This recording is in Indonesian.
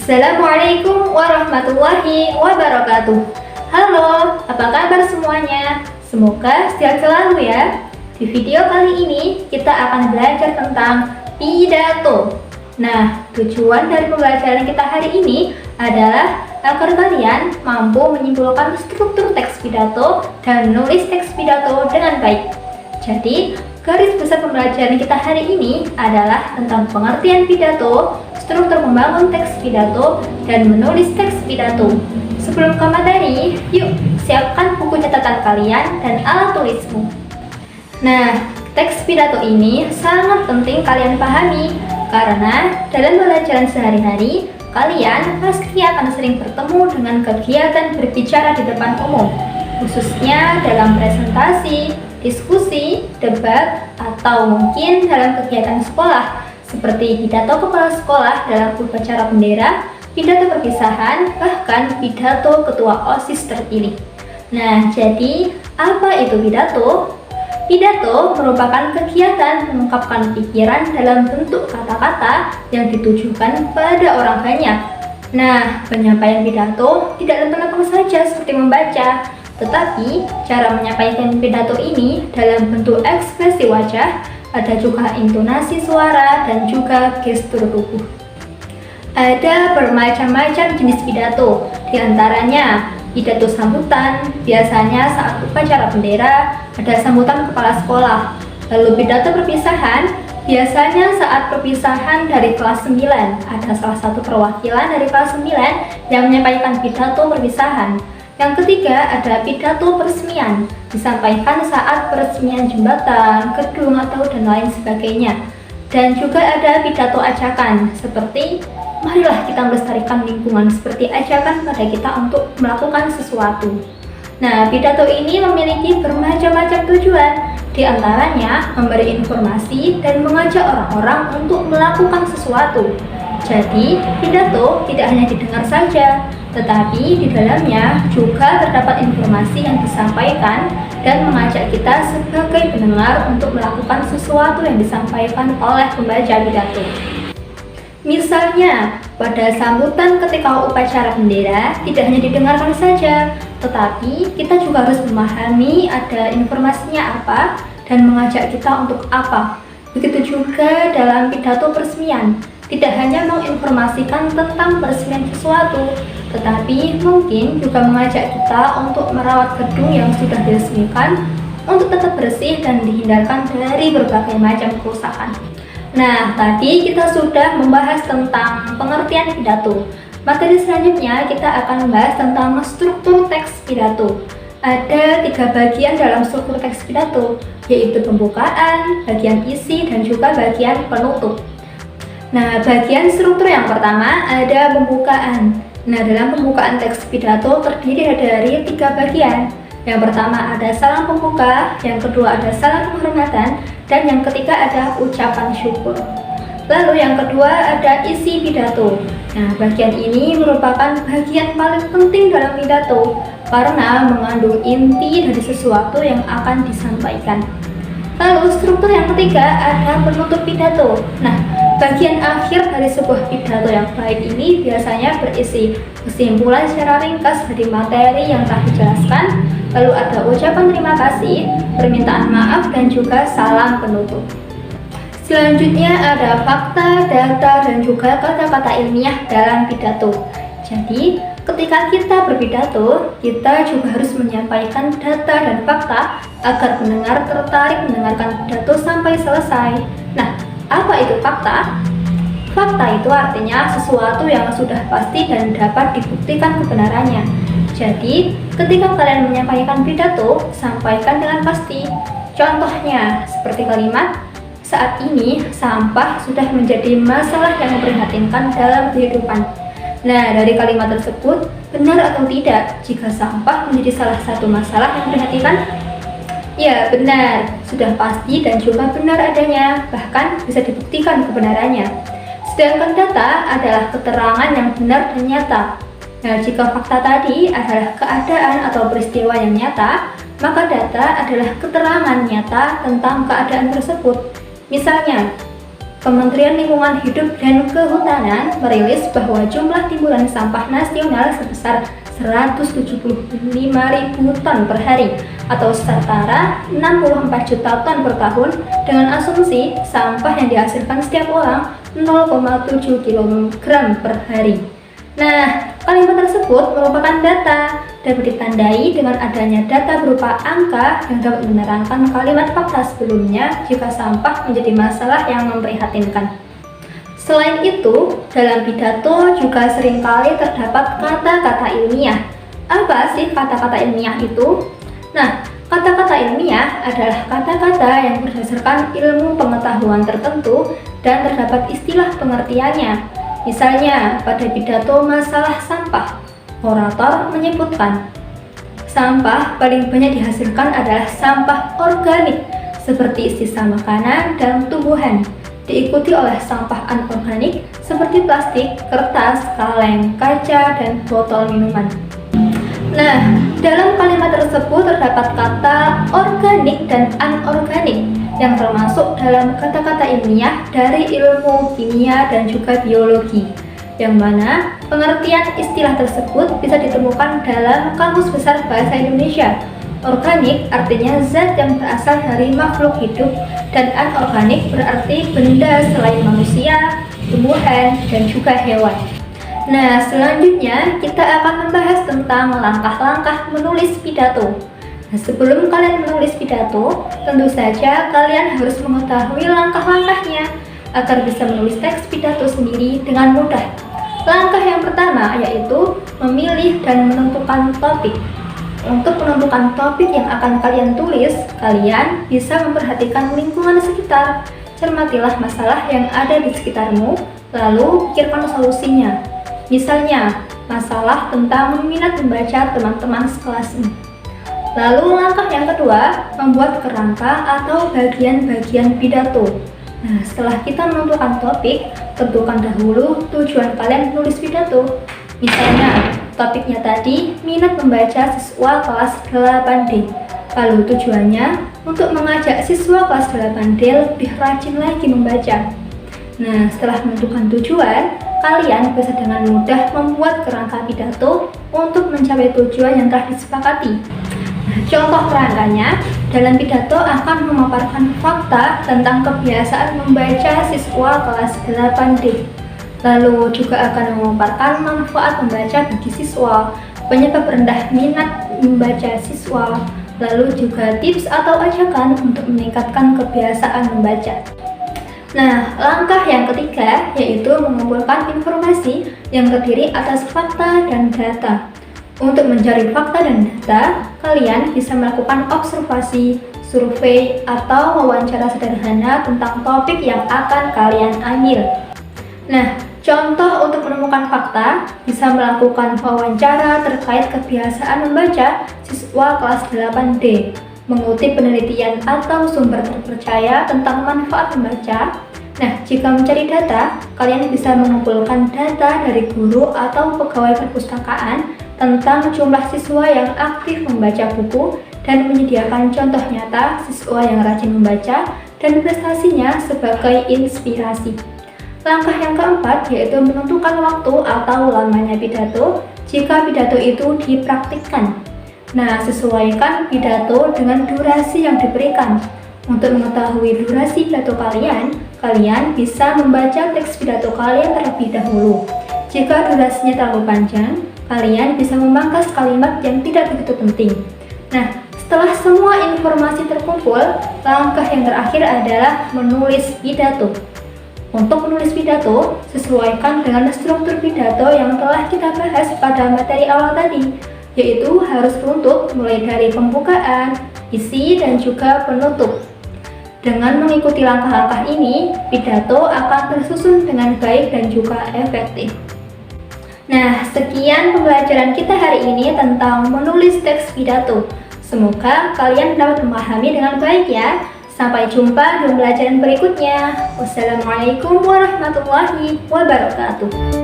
Assalamualaikum warahmatullahi wabarakatuh. Halo, apa kabar semuanya? Semoga sehat selalu ya. Di video kali ini kita akan belajar tentang pidato. Nah, tujuan dari pembelajaran kita hari ini adalah agar kalian mampu menyimpulkan struktur teks pidato dan menulis teks pidato dengan baik. Jadi, garis besar pembelajaran kita hari ini adalah tentang pengertian pidato, struktur membangun teks pidato, dan menulis teks pidato. Sebelum ke materi, yuk siapkan buku catatan kalian dan alat tulismu. Nah, teks pidato ini sangat penting kalian pahami karena dalam pembelajaran sehari-hari, kalian pasti akan sering bertemu dengan kegiatan berbicara di depan umum, khususnya dalam presentasi, diskusi, debat, atau mungkin dalam kegiatan sekolah seperti pidato kepala sekolah dalam upacara bendera, pidato perpisahan, bahkan pidato ketua OSIS terpilih. Nah, jadi apa itu pidato? Pidato merupakan kegiatan mengungkapkan pikiran dalam bentuk kata-kata yang ditujukan pada orang banyak. Nah, penyampaian pidato tidak lempeng-lempeng saja seperti membaca, tetapi cara menyampaikan pidato ini dalam bentuk ekspresi wajah, ada juga intonasi suara dan juga gestur tubuh. Ada bermacam-macam jenis pidato, diantaranya pidato sambutan, biasanya saat upacara bendera, ada sambutan kepala sekolah. Lalu pidato perpisahan, biasanya saat perpisahan dari kelas 9, ada salah satu perwakilan dari kelas 9 yang menyampaikan pidato perpisahan. Yang ketiga ada pidato peresmian, disampaikan saat peresmian jembatan, gedung, atau dan lain sebagainya. Dan juga ada pidato ajakan, seperti marilah kita melestarikan lingkungan, seperti ajakan pada kita untuk melakukan sesuatu. Nah, pidato ini memiliki bermacam-macam tujuan, diantaranya memberi informasi dan mengajak orang-orang untuk melakukan sesuatu. Jadi, pidato tidak hanya didengar saja, tetapi di dalamnya juga terdapat informasi yang disampaikan dan mengajak kita sebagai pendengar untuk melakukan sesuatu yang disampaikan oleh pembaca pidato. Misalnya, pada sambutan ketika upacara bendera tidak hanya didengarkan saja, tetapi kita juga harus memahami ada informasinya apa dan mengajak kita untuk apa. Begitu juga dalam pidato peresmian, tidak hanya menginformasikan tentang peresmian sesuatu, tetapi mungkin juga mengajak kita untuk merawat gedung yang sudah diresmikan untuk tetap bersih dan dihindarkan dari berbagai macam kerusakan. Nah, tadi kita sudah membahas tentang pengertian pidato. Materi selanjutnya kita akan membahas tentang struktur teks pidato. Ada 3 bagian dalam struktur teks pidato, yaitu pembukaan, bagian isi, dan juga bagian penutup. Nah, bagian struktur yang pertama ada pembukaan. Nah, dalam pembukaan teks pidato terdiri dari 3 bagian. Yang pertama ada salam pembuka, yang kedua ada salam penghormatan, dan yang ketiga ada ucapan syukur. Lalu yang kedua ada isi pidato. Nah, bagian ini merupakan bagian paling penting dalam pidato karena mengandung inti dari sesuatu yang akan disampaikan. Lalu struktur yang ketiga ada penutup pidato. Nah, bagian akhir dari sebuah pidato yang baik ini biasanya berisi kesimpulan secara ringkas dari materi yang telah dijelaskan, lalu ada ucapan terima kasih, permintaan maaf, dan juga salam penutup. Selanjutnya ada fakta, data, dan juga kata-kata ilmiah dalam pidato. Jadi, ketika kita berpidato, kita juga harus menyampaikan data dan fakta agar pendengar tertarik mendengarkan pidato sampai selesai. Nah, apa itu fakta? Fakta itu artinya sesuatu yang sudah pasti dan dapat dibuktikan kebenarannya. Jadi, ketika kalian menyampaikan pidato, sampaikan dengan pasti. Contohnya, seperti kalimat, saat ini sampah sudah menjadi masalah yang memprihatinkan dalam kehidupan. Nah, dari kalimat tersebut, benar atau tidak jika sampah menjadi salah satu masalah yang memprihatinkan? Ya, benar, sudah pasti dan juga benar adanya, bahkan bisa dibuktikan kebenarannya. Sedangkan data adalah keterangan yang benar dan nyata. Nah, jika fakta tadi adalah keadaan atau peristiwa yang nyata, maka data adalah keterangan nyata tentang keadaan tersebut. Misalnya, Kementerian Lingkungan Hidup dan Kehutanan merilis bahwa jumlah timbulan sampah nasional sebesar 175.000 ton per hari atau setara 64 juta ton per tahun dengan asumsi sampah yang dihasilkan setiap orang 0,7 kg per hari. Nah, kalimat tersebut merupakan data dapat ditandai dengan adanya data berupa angka yang dapat menerangkan kalimat fakta sebelumnya jika sampah menjadi masalah yang memprihatinkan. Selain itu, dalam pidato juga seringkali terdapat kata-kata ilmiah. Apa sih kata-kata ilmiah itu? Nah, kata-kata ilmiah adalah kata-kata yang berdasarkan ilmu pengetahuan tertentu dan terdapat istilah pengertiannya. Misalnya, pada pidato masalah sampah, orator menyebutkan, sampah paling banyak dihasilkan adalah sampah organik, seperti sisa makanan dan tumbuhan, diikuti oleh sampah anorganik seperti plastik, kertas, kaleng, kaca, dan botol minuman. Nah, dalam kalimat tersebut terdapat kata organik dan anorganik yang termasuk dalam kata-kata ilmiah dari ilmu kimia dan juga biologi, yang mana pengertian istilah tersebut bisa ditemukan dalam Kamus Besar Bahasa Indonesia. Organik artinya zat yang berasal dari makhluk hidup dan anorganik berarti benda selain manusia, tumbuhan, dan juga hewan. Nah, selanjutnya kita akan membahas tentang langkah-langkah menulis pidato. Nah, sebelum kalian menulis pidato, tentu saja kalian harus mengetahui langkah-langkahnya agar bisa menulis teks pidato sendiri dengan mudah. Langkah yang pertama yaitu memilih dan menentukan topik. Untuk menentukan topik yang akan kalian tulis, kalian bisa memperhatikan lingkungan sekitar. Cermatilah masalah yang ada di sekitarmu, lalu pikirkan solusinya. Misalnya, masalah tentang minat membaca teman-teman sekelasmu. Lalu langkah yang kedua, membuat kerangka atau bagian-bagian pidato. Nah, setelah kita menentukan topik, tentukan dahulu tujuan kalian menulis pidato. Misalnya, topiknya tadi minat membaca siswa kelas 8D. Lalu tujuannya untuk mengajak siswa kelas 8D lebih rajin lagi membaca. Nah, setelah menentukan tujuan, kalian bisa dengan mudah membuat kerangka pidato untuk mencapai tujuan yang telah disepakati. Nah, contoh kerangkanya, dalam pidato akan memaparkan fakta tentang kebiasaan membaca siswa kelas 8D. Lalu juga akan memaparkan manfaat membaca bagi siswa, penyebab rendah minat membaca siswa, lalu juga tips atau ajakan untuk meningkatkan kebiasaan membaca. Nah, langkah yang ketiga yaitu mengumpulkan informasi yang terdiri atas fakta dan data. Untuk mencari fakta dan data, kalian bisa melakukan observasi, survei, atau wawancara sederhana tentang topik yang akan kalian ambil. Nah, contoh untuk menemukan fakta bisa melakukan wawancara terkait kebiasaan membaca siswa kelas 8D, mengutip penelitian atau sumber terpercaya tentang manfaat membaca. Nah, jika mencari data, kalian bisa mengumpulkan data dari guru atau pegawai perpustakaan tentang jumlah siswa yang aktif membaca buku dan menyediakan contoh nyata siswa yang rajin membaca dan prestasinya sebagai inspirasi. Langkah yang keempat yaitu menentukan waktu atau lamanya pidato jika pidato itu dipraktikkan. Nah, sesuaikan pidato dengan durasi yang diberikan. Untuk mengetahui durasi pidato kalian, kalian bisa membaca teks pidato kalian terlebih dahulu. Jika durasinya terlalu panjang, kalian bisa memangkas kalimat yang tidak begitu penting. Nah, setelah semua informasi terkumpul, langkah yang terakhir adalah menulis pidato. Untuk menulis pidato, sesuaikan dengan struktur pidato yang telah kita bahas pada materi awal tadi, yaitu harus runtut mulai dari pembukaan, isi, dan juga penutup. Dengan mengikuti langkah-langkah ini, pidato akan tersusun dengan baik dan juga efektif. Nah, sekian pembelajaran kita hari ini tentang menulis teks pidato. Semoga kalian dapat memahami dengan baik ya. Sampai jumpa di pembelajaran berikutnya. Wassalamualaikum warahmatullahi wabarakatuh.